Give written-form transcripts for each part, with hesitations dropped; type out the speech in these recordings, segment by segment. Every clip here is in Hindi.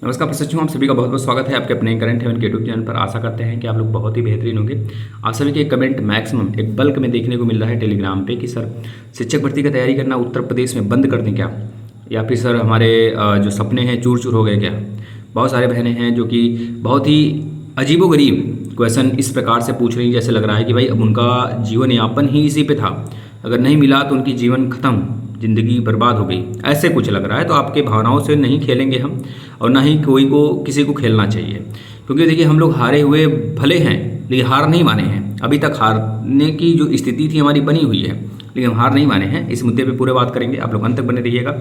नमस्कार प्रशिक्षु, आप सभी का बहुत बहुत स्वागत है आपके अपने करंट हेवन के यूट्यूब चैनल पर। आशा करते हैं कि आप लोग बहुत ही बेहतरीन होंगे। आप सभी के कमेंट मैक्सिमम एक बल्क में देखने को मिल रहा है टेलीग्राम पे कि सर शिक्षक भर्ती की तैयारी करना उत्तर प्रदेश में बंद कर दें क्या, या फिर सर हमारे जो सपने हैं चूर चूर हो गए क्या। बहुत सारे बहनें हैं जो कि बहुत ही अजीबोगरीब क्वेश्चन इस प्रकार से पूछ रही हैं, जैसे लग रहा है कि भाई अब उनका जीवन यापन ही इसी पे था, अगर नहीं मिला तो उनकी जीवन खत्म, ज़िंदगी बर्बाद हो गई, ऐसे कुछ लग रहा है। तो आपके भावनाओं से नहीं खेलेंगे हम, और ना ही कोई को किसी को खेलना चाहिए, क्योंकि देखिए हम लोग हारे हुए भले हैं लेकिन हार नहीं माने हैं। अभी तक हारने की जो स्थिति थी हमारी बनी हुई है, लेकिन हम हार नहीं माने हैं। इस मुद्दे पे पूरे बात करेंगे, आप लोग अंत तक बने रहिएगा।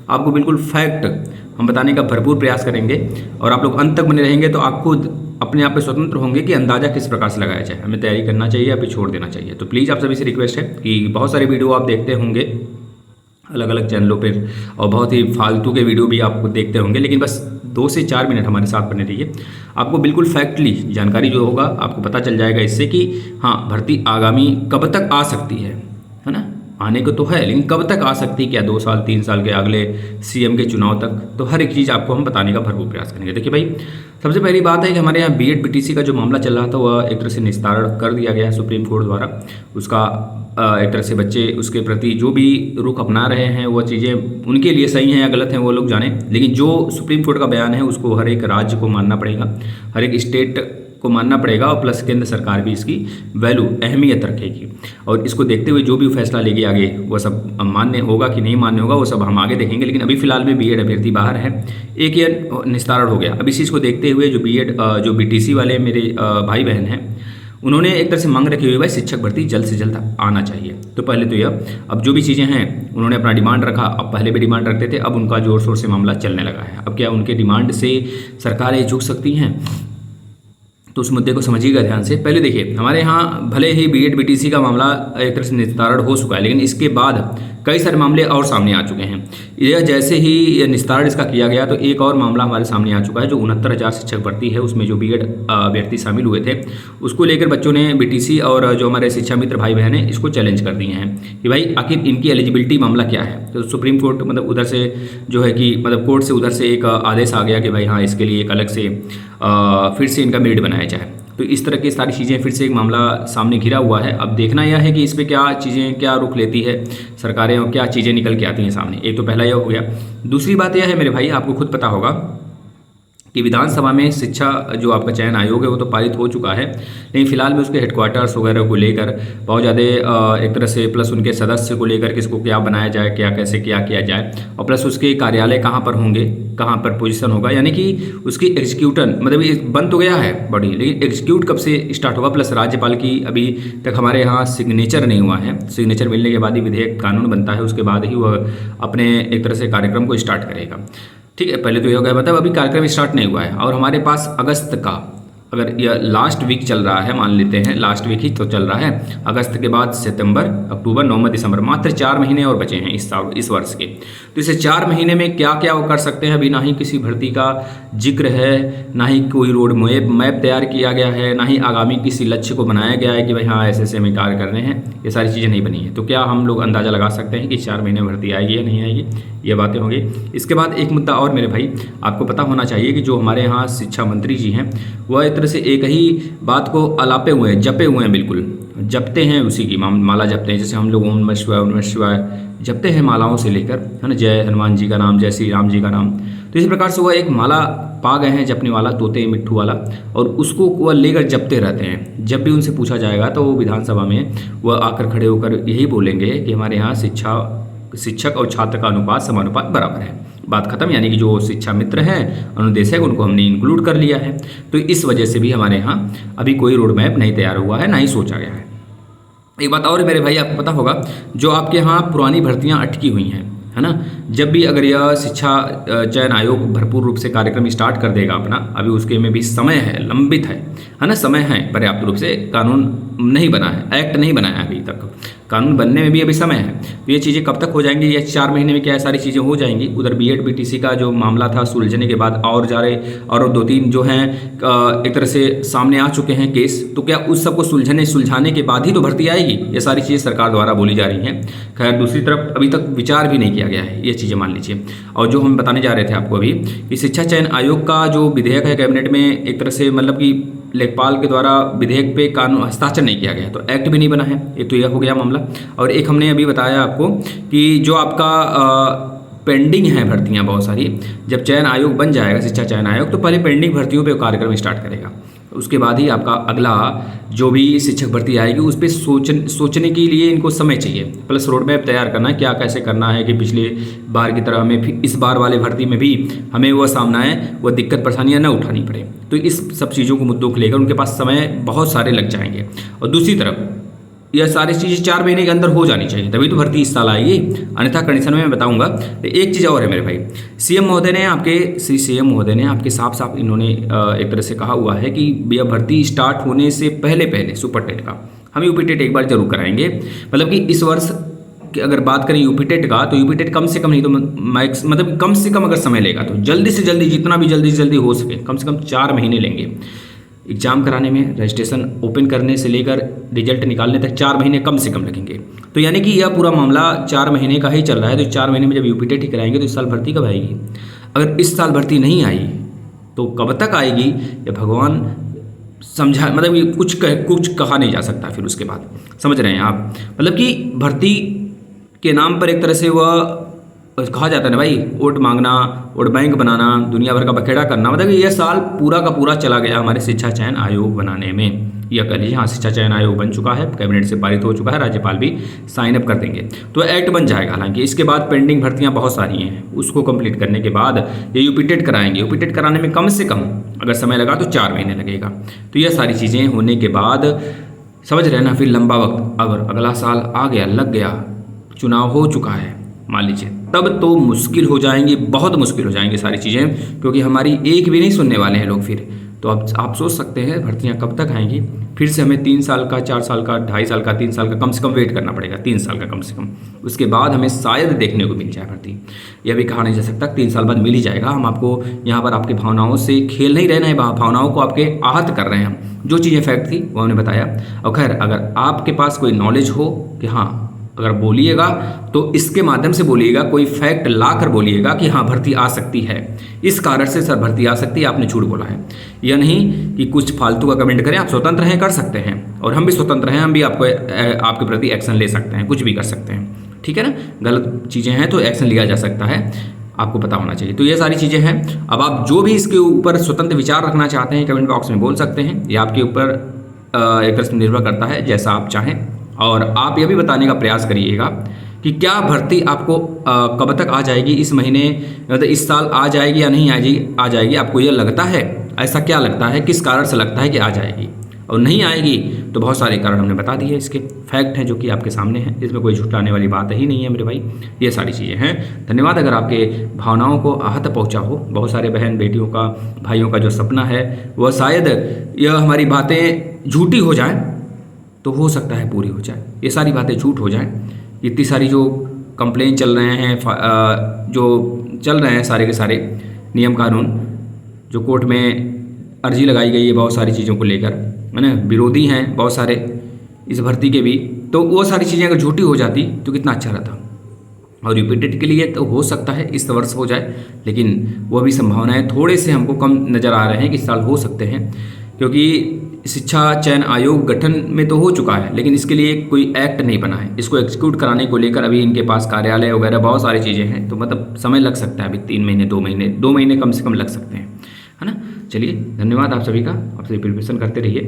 आपको बिल्कुल फैक्ट हम बताने का भरपूर प्रयास करेंगे, और आप लोग अंत तक बने रहेंगे तो आप खुद अपने आप पे स्वतंत्र होंगे कि अंदाज़ा किस प्रकार से लगाया जाए, हमें तैयारी करना चाहिए या फिर छोड़ देना चाहिए। तो प्लीज़ आप सभी से रिक्वेस्ट है कि बहुत सारे वीडियो आप देखते होंगे अलग अलग चैनलों पर, और बहुत ही फालतू के वीडियो भी आप देखते होंगे, लेकिन बस 2 से 4 मिनट हमारे साथ बने रहिए। आपको बिल्कुल फैक्टली जानकारी जो होगा आपको पता चल जाएगा इससे कि हाँ भर्ती आगामी कब तक आ सकती है ना। आने को तो है, लेकिन कब तक आ सकती है, क्या 2 साल 3 साल के अगले सीएम के चुनाव तक, तो हर एक चीज़ आपको हम बताने का भरपूर प्रयास करेंगे। देखिए भाई, सबसे पहली बात है कि हमारे यहाँ बीएड बीटीसी का जो मामला चल रहा था वह एक तरह से निस्तारण कर दिया गया है सुप्रीम कोर्ट द्वारा। उसका एक तरह से बच्चे उसके प्रति जो भी रुख अपना रहे हैं वो चीज़ें उनके लिए सही हैं या गलत हैं वो लोग जाने, लेकिन जो सुप्रीम कोर्ट का बयान है उसको हर एक राज्य को मानना पड़ेगा, हर एक स्टेट को मानना पड़ेगा, और प्लस केंद्र सरकार भी इसकी वैल्यू अहमियत रखेगी। और इसको देखते हुए जो भी फैसला लेगी आगे वो सब मान्य होगा कि नहीं मान्य होगा वो सब हम आगे देखेंगे। लेकिन अभी फिलहाल में बीएड अभ्यर्थी बाहर है, एक ईयर निस्तारण हो गया। अब इस चीज़ को देखते हुए जो बीएड जो बीटीसी वाले मेरे भाई बहन हैं उन्होंने एक तरह से मांग रखी हुई है भाई शिक्षक भर्ती जल्द से जल्द आना चाहिए। तो पहले तो यह, अब जो भी चीज़ें हैं उन्होंने अपना डिमांड रखा, अब पहले भी डिमांड रखते थे, अब उनका जोर शोर से मामला चलने लगा है। अब क्या उनके डिमांड से सरकारें झुक सकती हैं, तो उस मुद्दे को समझिएगा ध्यान से। पहले देखिए, हमारे यहाँ भले ही बीएड बीटीसी का मामला एक तरह से निस्तारण हो चुका है, लेकिन इसके बाद कई सारे मामले और सामने आ चुके हैं। यह जैसे ही निस्तारण इसका किया गया तो एक और मामला हमारे सामने आ चुका है, जो 69,000 शिक्षक भर्ती है उसमें जो बीएड अभ्यर्थी शामिल हुए थे, उसको लेकर बच्चों ने बीटीसी और जो हमारे शिक्षा मित्र भाई बहन हैं इसको चैलेंज कर दिए हैं कि भाई आखिर इनकी एलिजिबिलिटी मामला क्या है। तो सुप्रीम कोर्ट मतलब उधर से जो है कि मतलब कोर्ट से उधर से एक आदेश आ गया कि भाई हाँ इसके लिए एक अलग से फिर से इनका मेरिट बनाया जाए। तो इस तरह की सारी चीज़ें फिर से एक मामला सामने घिरा हुआ है। अब देखना यह है कि इस पर क्या चीज़ें क्या रुख लेती है सरकारें और क्या चीज़ें निकल के आती हैं सामने। एक तो पहला यह हो गया। दूसरी बात यह है मेरे भाई, आपको खुद पता होगा कि विधानसभा में शिक्षा जो आपका चयन आयोग है वो तो पारित हो चुका है, लेकिन फिलहाल में उसके हेडक्वार्टर्स वगैरह को लेकर बहुत ज़्यादा एक तरह से, प्लस उनके सदस्य को लेकर किसको क्या बनाया जाए, क्या कैसे क्या किया जाए, और प्लस उसके कार्यालय कहाँ पर होंगे, कहाँ पर पोजीशन होगा, यानी कि उसकी एग्जीक्यूटन मतलब बन तो गया है बॉडी, लेकिन एग्जीक्यूट कब से स्टार्ट होगा। प्लस राज्यपाल की अभी तक हमारे यहाँ सिग्नेचर नहीं हुआ है, सिग्नेचर मिलने के बाद ही विधेयक कानून बनता है, उसके बाद ही वह अपने एक तरह से कार्यक्रम को स्टार्ट करेगा। ठीक है, पहले तो ये हो गया, मतलब अभी कार्यक्रम स्टार्ट नहीं हुआ है, और हमारे पास अगस्त का अगर यह लास्ट वीक चल रहा है, मान लेते हैं लास्ट वीक ही तो चल रहा है, अगस्त के बाद सितंबर, अक्टूबर, नवंबर, दिसंबर, मात्र 4 महीने और बचे हैं इस वर्ष के। तो इसे 4 महीने में क्या क्या वो कर सकते हैं, अभी ना ही किसी भर्ती का जिक्र है, ना ही कोई रोड मैप तैयार किया गया है, ना ही आगामी किसी लक्ष्य को बनाया गया है कि भाई हाँ ऐसे हमें कार्य करने हैं, ये सारी चीज़ें नहीं बनी है। तो क्या हम लोग अंदाज़ा लगा सकते हैं कि 4 महीने में भर्ती आएगी या नहीं आएगी, ये बातें होंगी। इसके बाद एक मुद्दा और मेरे भाई, आपको पता होना चाहिए कि जो हमारे यहाँ शिक्षा मंत्री जी हैं वह एक तरह से एक ही बात को अलापे हुए हैं, जपे हुए हैं, बिल्कुल जपते हैं, उसी की माला जपते हैं। जैसे हम लोग ओम नमः शिवाय ओम नमः शिवाय जपते हैं मालाओं से लेकर, है ना, जय हनुमान जी का नाम, जय श्री राम जी का नाम। तो इसी प्रकार से वह एक माला पा गए हैं जपने वाला, तोते मिट्ठू वाला, और उसको वह लेकर जपते रहते हैं। जब भी उनसे पूछा जाएगा तो वो विधानसभा में वह आकर खड़े होकर यही बोलेंगे कि हमारे यहाँ शिक्षक और छात्र का अनुपात समानुपात बराबर है, बात खत्म। यानी कि जो शिक्षा मित्र हैं अनुदेशक उनको हमने इंक्लूड कर लिया है। तो इस वजह से भी हमारे यहाँ अभी कोई रोड मैप नहीं तैयार हुआ है, ना ही सोचा गया है। एक बात और मेरे भाई, आपको पता होगा जो आपके यहाँ पुरानी भर्तियाँ अटकी हुई हैं, है ना, जब भी अगर यह शिक्षा चयन आयोग भरपूर रूप से कार्यक्रम स्टार्ट कर देगा अपना, अभी उसके में भी समय है, लंबित है ना, समय है पर्याप्त रूप से, कानून नहीं बना है, एक्ट नहीं बना है अभी तक, कानून बनने में भी अभी समय है। तो ये चीज़ें कब तक हो जाएंगी, ये 4 महीने में क्या सारी चीज़ें हो जाएंगी। उधर बीएड बीटीसी का जो मामला था सुलझने के बाद और जा रहे और 2-3 जो हैं एक तरह से सामने आ चुके हैं केस, तो क्या उस सबको सुलझाने के बाद ही तो भर्ती आएगी, ये सारी चीज़ें सरकार द्वारा बोली जा रही हैं। खैर दूसरी तरफ अभी तक विचार भी नहीं किया गया है, ये ये चीज़ें मान लीजिए। और जो हम बताने जा रहे थे आपको अभी कि शिक्षा चयन आयोग का जो विधेयक है कैबिनेट में एक तरह से मतलब कि लेखपाल के द्वारा विधेयक पे कानून हस्ताक्षर नहीं किया गया, तो एक्ट भी नहीं बना है। ये तो यह हो गया मामला। और एक हमने अभी बताया आपको कि जो आपका पेंडिंग है भर्तियां बहुत सारी, जब चयन आयोग बन जाएगा शिक्षा चयन आयोग, तो पहले पेंडिंग भर्तियों पे कार्यक्रम स्टार्ट करेगा। उसके बाद ही आपका अगला जो भी शिक्षक भर्ती आएगी उस पर सोचने के लिए इनको समय चाहिए, प्लस रोड मैप तैयार करना है क्या कैसे करना है कि पिछले बार की तरह हमें फिर इस बार वाले भर्ती में भी हमें वह सामना है वह दिक्कत परेशानियां न उठानी पड़े। तो इस सब चीज़ों को मुद्दों को लेकर उनके पास समय बहुत सारे लग जाएंगे। और दूसरी तरफ यह सारी चीज़ें 4 महीने के अंदर हो जानी चाहिए, तभी तो भर्ती इस साल आएगी, अन्यथा कंडीशन में मैं बताऊंगा। एक चीज़ और है मेरे भाई, सीएम महोदय ने आपके साफ साफ इन्होंने एक तरह से कहा हुआ है कि यह भर्ती स्टार्ट होने से पहले सुपर टेट का हम यूपी टेट एक बार जरूर कराएंगे। मतलब कि इस वर्ष कि अगर बात करें यूपी टेट का, तो यूपी टेट कम से कम नहीं तो मैक्स मतलब कम से कम अगर समय लेगा तो जल्दी से जल्दी, जितना भी जल्दी से जल्दी हो सके, कम से कम 4 महीने लेंगे एग्जाम कराने में। रजिस्ट्रेशन ओपन करने से लेकर रिजल्ट निकालने तक 4 महीने कम से कम लगेंगे। तो यानी कि यह पूरा मामला 4 महीने का ही चल रहा है। तो 4 महीने में जब यूपी टेट ही कराएंगे तो इस साल भर्ती कब आएगी? अगर इस साल भर्ती नहीं आई तो कब तक आएगी ये भगवान समझा, मतलब ये कुछ कहा नहीं जा सकता। फिर उसके बाद समझ रहे हैं आप, मतलब कि भर्ती के नाम पर एक तरह से वह कहा जाता है ना भाई, वोट मांगना, वोट बैंक बनाना, दुनिया भर का बखेड़ा करना, मतलब कि यह साल पूरा का पूरा चला गया हमारे शिक्षा चयन आयोग बनाने में। यह कह लीजिए हाँ, शिक्षा चयन आयोग बन चुका है, कैबिनेट से पारित हो चुका है, राज्यपाल भी साइन अप कर देंगे तो एक्ट बन जाएगा। हालांकि इसके बाद पेंडिंग भर्तियां बहुत सारी हैं, उसको कंप्लीट करने के बाद ये यूपी टेट कराएंगे। यूपी टेट कराने में कम से कम अगर समय लगा तो 4 महीने लगेगा। तो यह सारी चीज़ें होने के बाद समझ रहे ना, फिर लंबा वक्त अगर अगला साल आ गया, लग गया, चुनाव हो चुका है मान लीजिए, तब तो मुश्किल हो जाएंगी, बहुत मुश्किल हो जाएंगी सारी चीज़ें, क्योंकि हमारी एक भी नहीं सुनने वाले हैं लोग फिर। तो अब आप सोच सकते हैं भर्तियां कब तक आएंगी। फिर से हमें 3 साल का, 4 साल का, 2.5 साल का, 3 साल का कम से कम वेट करना पड़ेगा, 3 साल का कम से कम। उसके बाद हमें शायद देखने को मिल जाए भर्ती। यह भी कहा नहीं जा सकता 3 साल बाद मिल ही जाएगा। हम आपको यहाँ पर आपकी भावनाओं से खेल नहीं रहे हैं, भावनाओं को आपके आहत कर रहे हैं हम। जो चीज़ें फैक्ट थी वो हमने बताया। और खैर अगर आपके पास कोई नॉलेज हो कि हाँ, अगर बोलिएगा तो इसके माध्यम से बोलिएगा, कोई फैक्ट ला कर बोलिएगा कि हाँ भर्ती आ सकती है, इस कारण से सर भर्ती आ सकती है, आपने झूठ बोला है। यह नहीं कि कुछ फालतू का कमेंट करें। आप स्वतंत्र हैं, कर सकते हैं, और हम भी स्वतंत्र हैं, हम भी आपके प्रति एक्शन ले सकते हैं, कुछ भी कर सकते हैं, ठीक है ना। गलत चीज़ें हैं तो एक्शन लिया जा सकता है, आपको पता होना चाहिए। तो ये सारी चीज़ें हैं। अब आप जो भी इसके ऊपर स्वतंत्र विचार रखना चाहते हैं कमेंट बॉक्स में बोल सकते हैं, ये आपके ऊपर एक तरह से निर्भर करता है, जैसा आप चाहें। और आप यह भी बताने का प्रयास करिएगा कि क्या भर्ती आपको कब तक आ जाएगी, इस महीने मतलब इस साल आ जाएगी या नहीं आ जाएगी। आपको यह लगता है, ऐसा क्या लगता है, किस कारण से लगता है कि आ जाएगी, और नहीं आएगी तो बहुत सारे कारण हमने बता दिए, इसके फैक्ट हैं जो कि आपके सामने हैं, इसमें कोई झुटलाने वाली बात ही नहीं है मेरे भाई। ये सारी चीज़ें हैं। धन्यवाद। अगर आपके भावनाओं को आहत पहुंचा हो, बहुत सारे बहन बेटियों का, भाइयों का जो सपना है वह शायद यह हमारी बातें झूठी हो जाएं, तो हो सकता है पूरी हो जाए। ये सारी बातें झूठ हो जाएं। इतनी सारी जो कंप्लेन चल रहे हैं, जो चल रहे हैं सारे के सारे नियम कानून, जो कोर्ट में अर्जी लगाई गई है बहुत सारी चीज़ों को लेकर, है ना, विरोधी हैं बहुत सारे इस भर्ती के भी, तो वो सारी चीज़ें अगर झूठी हो जाती तो कितना अच्छा रहता। और रिपीटेड के लिए तो हो सकता है इस वर्ष हो जाए, लेकिन वो भी संभावनाएं थोड़े से हमको कम नज़र आ रहे हैं कि इस साल हो सकते हैं, क्योंकि शिक्षा चयन आयोग गठन में तो हो चुका है, लेकिन इसके लिए कोई एक्ट नहीं बना है। इसको एग्जीक्यूट कराने को लेकर अभी इनके पास कार्यालय वगैरह बहुत सारी चीज़ें हैं, तो मतलब समय लग सकता है, अभी 3 महीने 2 महीने कम से कम लग सकते हैं, है ना। चलिए धन्यवाद आप सभी का, आपसे प्रिपरेशन करते रहिए।